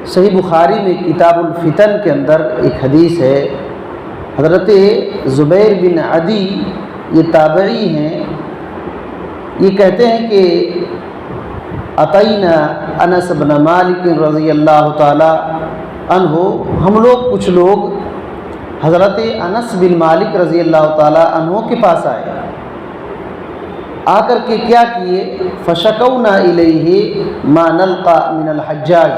صحیح بخاری میں کتاب الفتن کے اندر ایک حدیث ہے، حضرت زبیر بن عدی یہ تابعی ہیں، یہ کہتے ہیں کہ اتینا انس بن مالک رضی اللہ تعالی عنہ، ہم لوگ کچھ لوگ حضرت انس بن مالک رضی اللہ تعالی عنہ کے پاس آئے، آ کر کے کیا کیے، فشکونا الیہ ما نلقى من الحجاج،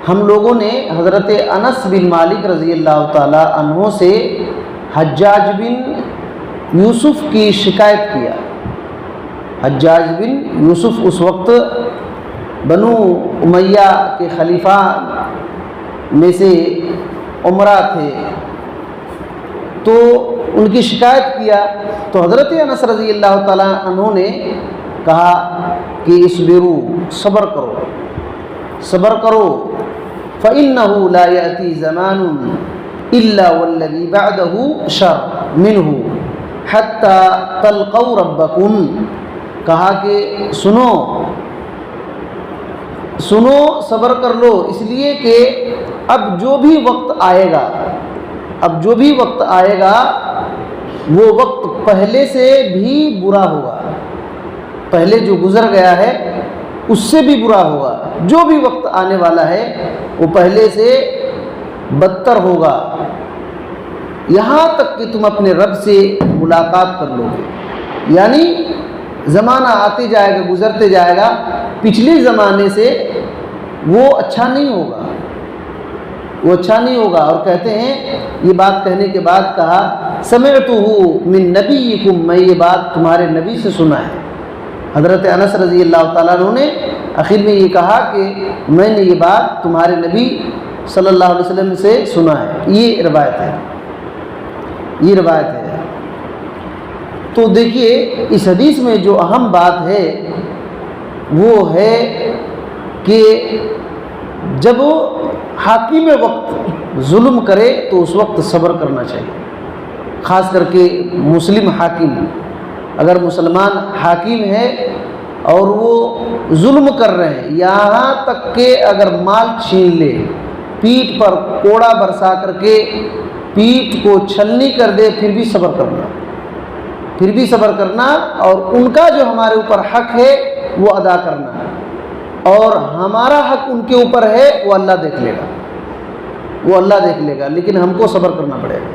ہم لوگوں نے حضرت انس بن مالک رضی اللہ تعالی عنہ سے حجاج بن یوسف کی شکایت کیا۔ حجاج بن یوسف اس وقت بنو امیہ کے خلیفہ میں سے عمرہ تھے، تو ان کی شکایت کیا، تو حضرت انس رضی اللہ تعالیٰ عنہ نے کہا کہ اصبروا، صبر کرو، صبر کرو، فإنه لا يأتي زمان إلا والذي بعده شر منه حتى تلقوا ربكم، کہا کہ سنو صبر کر لو، اس لیے کہ اب جو بھی وقت آئے گا وہ وقت پہلے سے بھی برا ہوگا، پہلے جو گزر گیا ہے اس سے بھی برا ہوگا، جو بھی وقت آنے والا ہے وہ پہلے سے بدتر ہوگا، یہاں تک کہ تم اپنے رب سے ملاقات کر لو گے۔ یعنی زمانہ آتے جائے گا، گزرتے جائے گا، پچھلے زمانے سے وہ اچھا نہیں ہوگا، اور کہتے ہیں یہ بات کہنے کے بعد کہا سمعتہ من نبیکم، میں یہ بات تمہارے نبی سے سنا ہے۔ حضرت انس رضی اللہ تعالیٰ عنہ نے آخر میں یہ کہا کہ میں نے یہ بات تمہارے نبی صلی اللہ علیہ وسلم سے سنا ہے، یہ روایت ہے۔ تو دیکھیے اس حدیث میں جو اہم بات ہے وہ ہے کہ جب حاکم وقت ظلم کرے تو اس وقت صبر کرنا چاہیے، خاص کر کے مسلم حاکم، اگر مسلمان حاکم ہے اور وہ ظلم کر رہے ہیں، یہاں تک کہ اگر مال چھین لے، پیٹھ پر کوڑا برسا کر کے پیٹھ کو چھلنی کر دے، پھر بھی صبر کرنا اور ان کا جو ہمارے اوپر حق ہے وہ ادا کرنا، اور ہمارا حق ان کے اوپر ہے وہ اللہ دیکھ لے گا، لیکن ہم کو صبر کرنا پڑے گا۔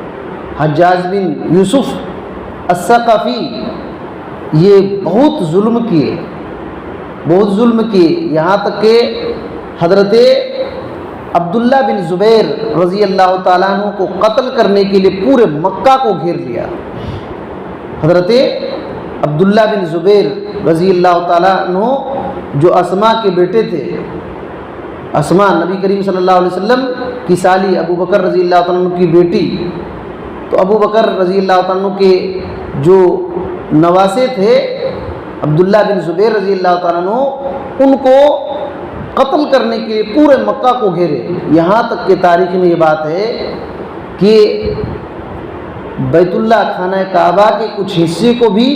حجاج بن یوسف الثقفی یہ بہت ظلم کیے، یہاں تک کہ حضرت عبداللہ بن زبیر رضی اللہ تعالیٰ عنہ کو قتل کرنے کے لیے پورے مکہ کو گھیر لیا۔ حضرت عبداللہ بن زبیر رضی اللہ تعالیٰ عنہ جو اسما کے بیٹے تھے، اسما نبی کریم صلی اللہ علیہ وسلم کی سالی، ابو بکر رضی اللہ تعالیٰ عنہ کی بیٹی، تو ابو بکر رضی اللہ تعالیٰ عنہ کے جو نواسے تھے عبداللہ بن زبیر رضی اللہ تعالیٰ عنہ، ان کو قتل کرنے کے لیے پورے مکہ کو گھیرے، یہاں تک کہ تاریخ میں یہ بات ہے کہ بیت اللہ خانہ کعبہ کے کچھ حصے کو بھی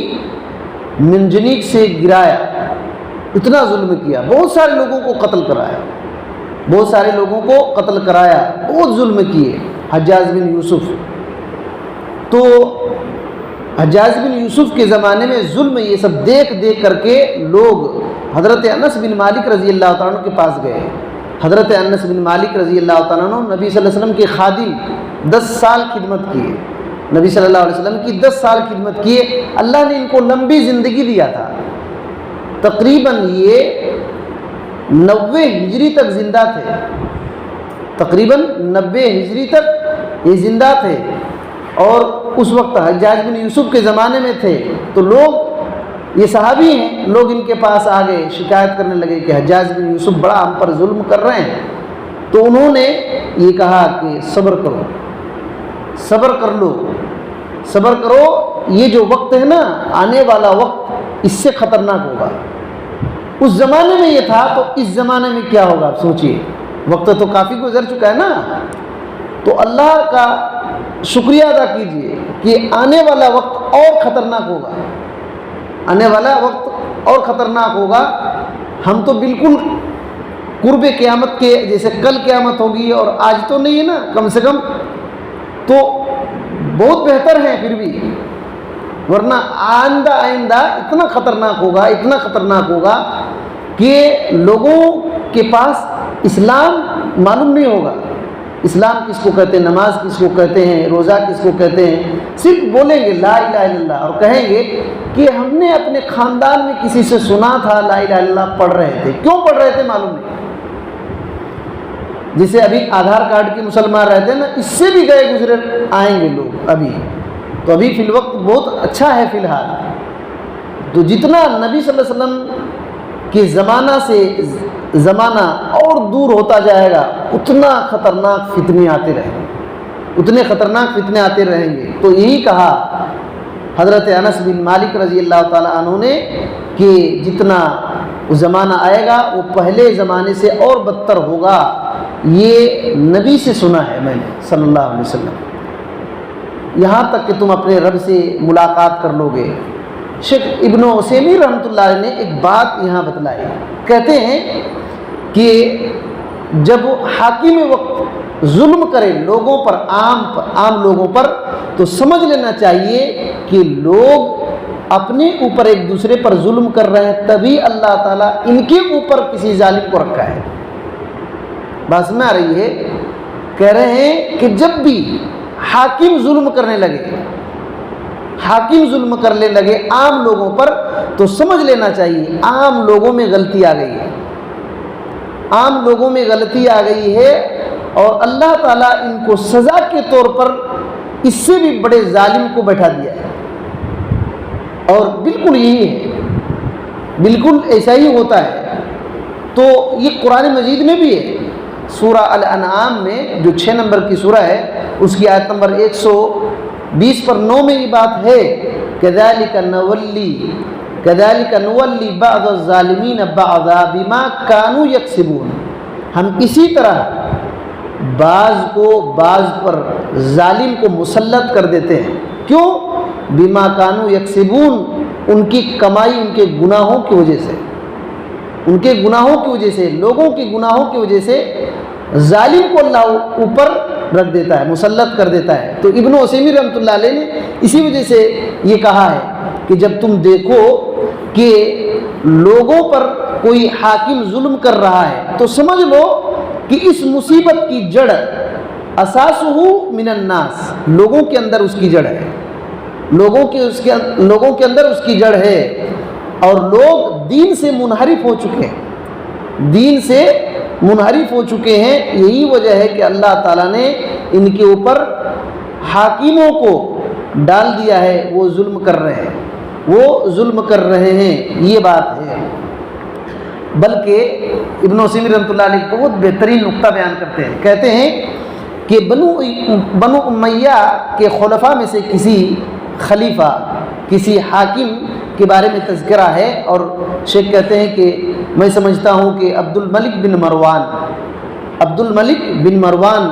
منجنیق سے گرایا، اتنا ظلم کیا، بہت سارے لوگوں کو قتل کرایا، بہت ظلم کیے حجاج بن یوسف۔ تو حجاج بن یوسف کے زمانے میں ظلم یہ سب دیکھ کر کے لوگ حضرت انس بن مالک رضی اللہ تعالیٰ عنہ کے پاس گئے۔ حضرت انس بن مالک رضی اللہ تعالیٰ عنہ نبی صلی اللہ علیہ وسلم کے خادم، 10 سال خدمت کیے، نبی صلی اللہ علیہ وسلم کی 10 سال خدمت کیے، اللہ نے ان کو لمبی زندگی دیا تھا، تقریباً یہ 90 ہجری تک زندہ تھے، تقریباً 90 ہجری تک یہ زندہ تھے، اور اس وقت حجاج بن یوسف کے زمانے میں تھے، تو لوگ، یہ صحابی ہیں، لوگ ان کے پاس آ گئے، شکایت کرنے لگے کہ حجاج بن یوسف بڑا ہم پر ظلم کر رہے ہیں، تو انہوں نے یہ کہا کہ صبر کرو، یہ جو وقت ہے نا، آنے والا وقت اس سے خطرناک ہوگا، اس زمانے میں یہ تھا تو اس زمانے میں کیا ہوگا، آپ سوچئے، وقت تو کافی گزر چکا ہے نا، تو اللہ کا شکریہ ادا کیجئے کہ آنے والا وقت اور خطرناک ہوگا، ہم تو بالکل قرب قیامت کے جیسے کل قیامت ہوگی اور آج تو نہیں ہے نا، کم سے کم تو بہت بہتر ہے پھر بھی، ورنہ آئندہ اتنا خطرناک ہوگا کہ لوگوں کے پاس اسلام معلوم نہیں ہوگا، اسلام کس کو کہتے ہیں، نماز کس کو کہتے ہیں، روزہ کس کو کہتے ہیں، صرف بولیں گے لا الہ الا اللہ اور کہیں گے کہ ہم نے اپنے خاندان میں کسی سے سنا تھا لا الہ الا اللہ پڑھ رہے تھے، کیوں پڑھ رہے تھے معلوم نہیں۔ جیسے ابھی آدھار کارڈ کے مسلمان رہتے ہیں نا، اس سے بھی گئے گزرے آئیں گے لوگ ابھی فی الوقت بہت اچھا ہے فی الحال، تو جتنا نبی صلی اللہ علیہ وسلم کے زمانہ سے زمانہ اور دور ہوتا جائے گا اتنا خطرناک فتنے آتے رہیں گے، تو یہی کہا حضرت انس بن مالک رضی اللہ تعالیٰ عنہ نے کہ جتنا زمانہ آئے گا وہ پہلے زمانے سے اور بدتر ہوگا، یہ نبی سے سنا ہے میں نے صلی اللہ علیہ وسلم، یہاں تک کہ تم اپنے رب سے ملاقات کر لو گے۔ شیخ ابن عثیمین رحمۃ اللہ علیہ نے ایک بات یہاں بتلائی، کہتے ہیں کہ جب حاکم وقت ظلم کرے لوگوں پر، عام لوگوں پر، تو سمجھ لینا چاہیے کہ لوگ اپنے اوپر ایک دوسرے پر ظلم کر رہے ہیں، تبھی اللہ تعالیٰ ان کے اوپر کسی ظالم کو رکھا ہے۔ بات سمجھ آ رہی ہے؟ کہہ رہے ہیں کہ جب بھی حاکم ظلم کرنے لگے عام لوگوں پر، تو سمجھ لینا چاہیے عام لوگوں میں غلطی آ گئی ہے، اور اللہ تعالیٰ ان کو سزا کے طور پر اس سے بھی بڑے ظالم کو بیٹھا دیا ہے۔ اور بالکل یہی ہے، بالکل ایسا ہی ہوتا ہے۔ تو یہ قرآن مجید میں بھی ہے، سورہ الانعام میں جو 6 نمبر کی سورہ ہے اس کی آیت نمبر 120 پر 9 میں یہ بات ہے، كَذَلِكَ نُوَلِّي بَعْضَ الظَّالِمِينَ بَعْضًا بِمَا كَانُوا يَكْسِبُونَ، ہم اسی طرح بعض پر ظالم کو مسلط کر دیتے ہیں، کیوں؟ بِمَا كَانُوا يَكْسِبُونَ، ان کی کمائی، ان کے گناہوں کی وجہ سے، لوگوں کے گناہوں کی وجہ سے ظالم کو اللہ اوپر رکھ دیتا ہے، مسلط کر دیتا ہے۔ تو ابن عثیمین رحمۃ اللہ علیہ نے اسی وجہ سے یہ کہا ہے کہ جب تم دیکھو کہ لوگوں پر کوئی حاکم ظلم کر رہا ہے تو سمجھ لو کہ اس مصیبت کی جڑ اساسہ من الناس، لوگوں کے اندر اس کی جڑ ہے، لوگوں کے اندر اس کی جڑ ہے، اور لوگ دین سے منحرف ہو چکے ہیں۔ یہی وجہ ہے کہ اللہ تعالیٰ نے ان کے اوپر حاکموں کو ڈال دیا ہے، وہ ظلم کر رہے ہیں، یہ بات ہے۔ بلکہ ابن عثیمین رحمۃ اللہ علیہ بہت بہترین نقطہ بیان کرتے ہیں، کہتے ہیں کہ بنو امیہ کے خلفاء میں سے کسی خلیفہ، کسی حاکم کے بارے میں تذکرہ ہے، اور شیخ کہتے ہیں کہ میں سمجھتا ہوں کہ عبد الملک بن مروان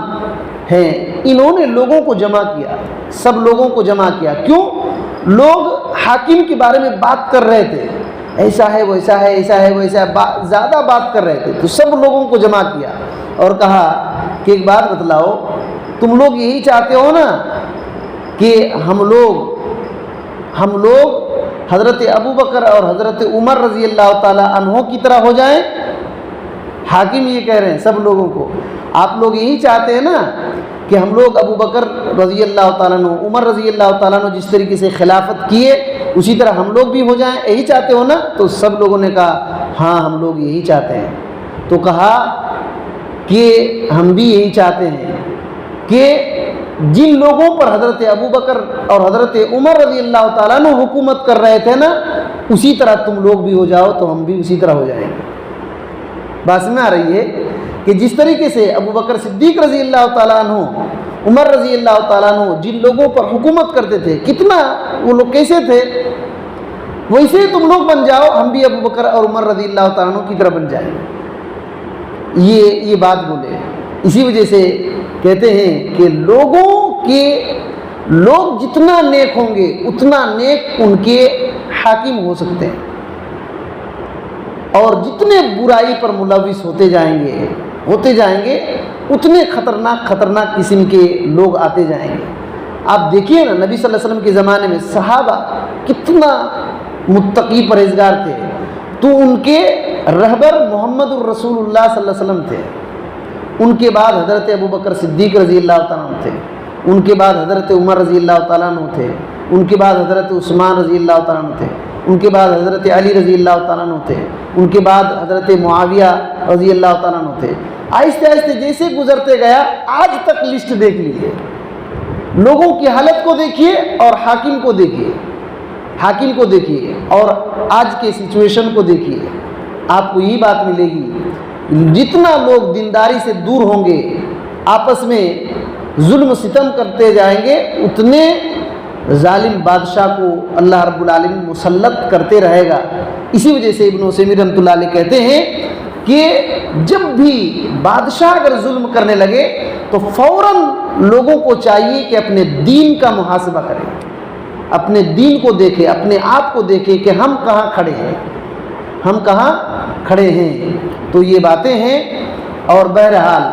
ہیں، انہوں نے لوگوں کو جمع کیا، سب لوگوں کو جمع کیا، کیوں؟ لوگ حاکم کے بارے میں بات کر رہے تھے، ایسا ہے ویسا ہے، ایسا ہے ویسا ہے، زیادہ بات کر رہے تھے، تو سب لوگوں کو جمع کیا اور کہا کہ ایک بات بتلاؤ، تم لوگ یہی چاہتے ہو نا کہ ہم لوگ حضرت ابو بکر اور حضرت عمر رضی اللہ تعالی عنہ کی طرح ہو جائیں؟ حاکم یہ کہہ رہے ہیں سب لوگوں کو، آپ لوگ یہی چاہتے ہیں نا کہ ہم لوگ ابو بکر رضی اللہ تعالیٰ عنہ، عمر رضی اللہ تعالیٰ عنہ جس طریقے سے خلافت کیے اسی طرح ہم لوگ بھی ہو جائیں، یہی چاہتے ہو نا؟ تو سب لوگوں نے کہا ہاں ہم لوگ یہی چاہتے ہیں۔ تو کہا کہ ہم بھی یہی چاہتے ہیں کہ جن لوگوں پر حضرت ابو بکر اور حضرت عمر رضی اللہ تعالیٰ عنہ حکومت کر رہے تھے نا، اسی طرح تم لوگ بھی ہو جاؤ تو ہم بھی اسی طرح ہو جائیں گے۔ بات میں آ رہی ہے کہ جس طریقے سے ابو بکر صدیق رضی اللہ تعالیٰ عنہ، عمر رضی اللہ تعالیٰ عنہ جن لوگوں پر حکومت کرتے تھے، کتنا وہ لوگ کیسے تھے، ویسے تم لوگ بن جاؤ، ہم بھی ابو بکر اور عمر رضی اللہ تعالیٰ عنہ کی طرح بن جائیں گے۔ یہ بات بولے، اسی وجہ سے کہتے ہیں کہ لوگ جتنا نیک ہوں گے اتنا نیک ان کے حاکم ہو سکتے ہیں، اور جتنے برائی پر ملوث ہوتے جائیں گے اتنے خطرناک قسم کے لوگ آتے جائیں گے۔ آپ دیکھیے نا، نبی صلی اللہ علیہ وسلم کے زمانے میں صحابہ کتنا متقی پرہیزگار تھے، تو ان کے رہبر محمد الرسول اللہ صلی اللہ علیہ وسلم تھے، ان کے بعد حضرت ابوبکر صدیق رضی اللہ تعالیٰ عنہ تھے، ان کے بعد حضرت عمر رضی اللہ تعالیٰ عنہ تھے، ان کے بعد حضرت عثمان رضی اللہ تعالیٰ عنہ تھے، ان کے بعد حضرت علی رضی اللہ تعالیٰ عنہ تھے، ان کے بعد حضرت معاویہ رضی اللہ تعالیٰ عنہ تھے۔ آہستہ آہستہ جیسے گزرتے گیا، آج تک لسٹ دیکھ لیجیے، لوگوں کی حالت کو دیکھیے اور حاکم کو دیکھیے اور آج کے سچویشن کو دیکھیے، آپ کو یہی بات ملے گی، جتنا لوگ دینداری سے دور ہوں گے، آپس میں ظلم ستم کرتے جائیں گے، اتنے ظالم بادشاہ کو اللہ رب العالمین مسلط کرتے رہے گا۔ اسی وجہ سے ابن عثیمین رحمۃ اللہ علیہ کہتے ہیں کہ جب بھی بادشاہ اگر ظلم کرنے لگے تو فوراً لوگوں کو چاہیے کہ اپنے دین کا محاسبہ کریں، اپنے دین کو دیکھیں، اپنے آپ کو دیکھیں کہ ہم کہاں کھڑے ہیں۔ تو یہ باتیں ہیں، اور بہرحال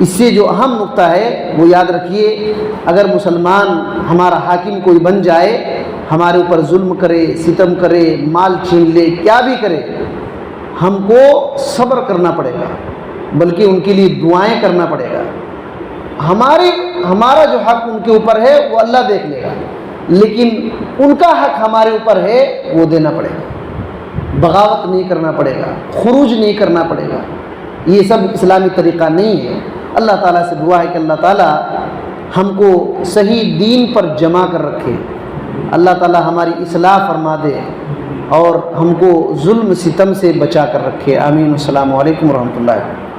اس سے جو اہم نقطہ ہے وہ یاد رکھیے، اگر مسلمان ہمارا حاکم کوئی بن جائے، ہمارے اوپر ظلم کرے، ستم کرے، مال چھین لے، کیا بھی کرے، ہم کو صبر کرنا پڑے گا، بلکہ ان کے لیے دعائیں کرنا پڑے گا۔ ہمارا جو حق ان کے اوپر ہے وہ اللہ دیکھ لے گا، لیکن ان کا حق ہمارے اوپر ہے وہ دینا پڑے گا، بغاوت نہیں کرنا پڑے گا، خروج نہیں کرنا پڑے گا۔ یہ سب اسلامی طریقہ نہیں ہے۔ اللہ تعالیٰ سے دعا ہے کہ اللہ تعالیٰ ہم کو صحیح دین پر جمع کر رکھے، اللہ تعالیٰ ہماری اصلاح فرما دے اور ہم کو ظلم ستم سے بچا کر رکھے۔ آمین۔ السلام علیکم ورحمۃ اللہ۔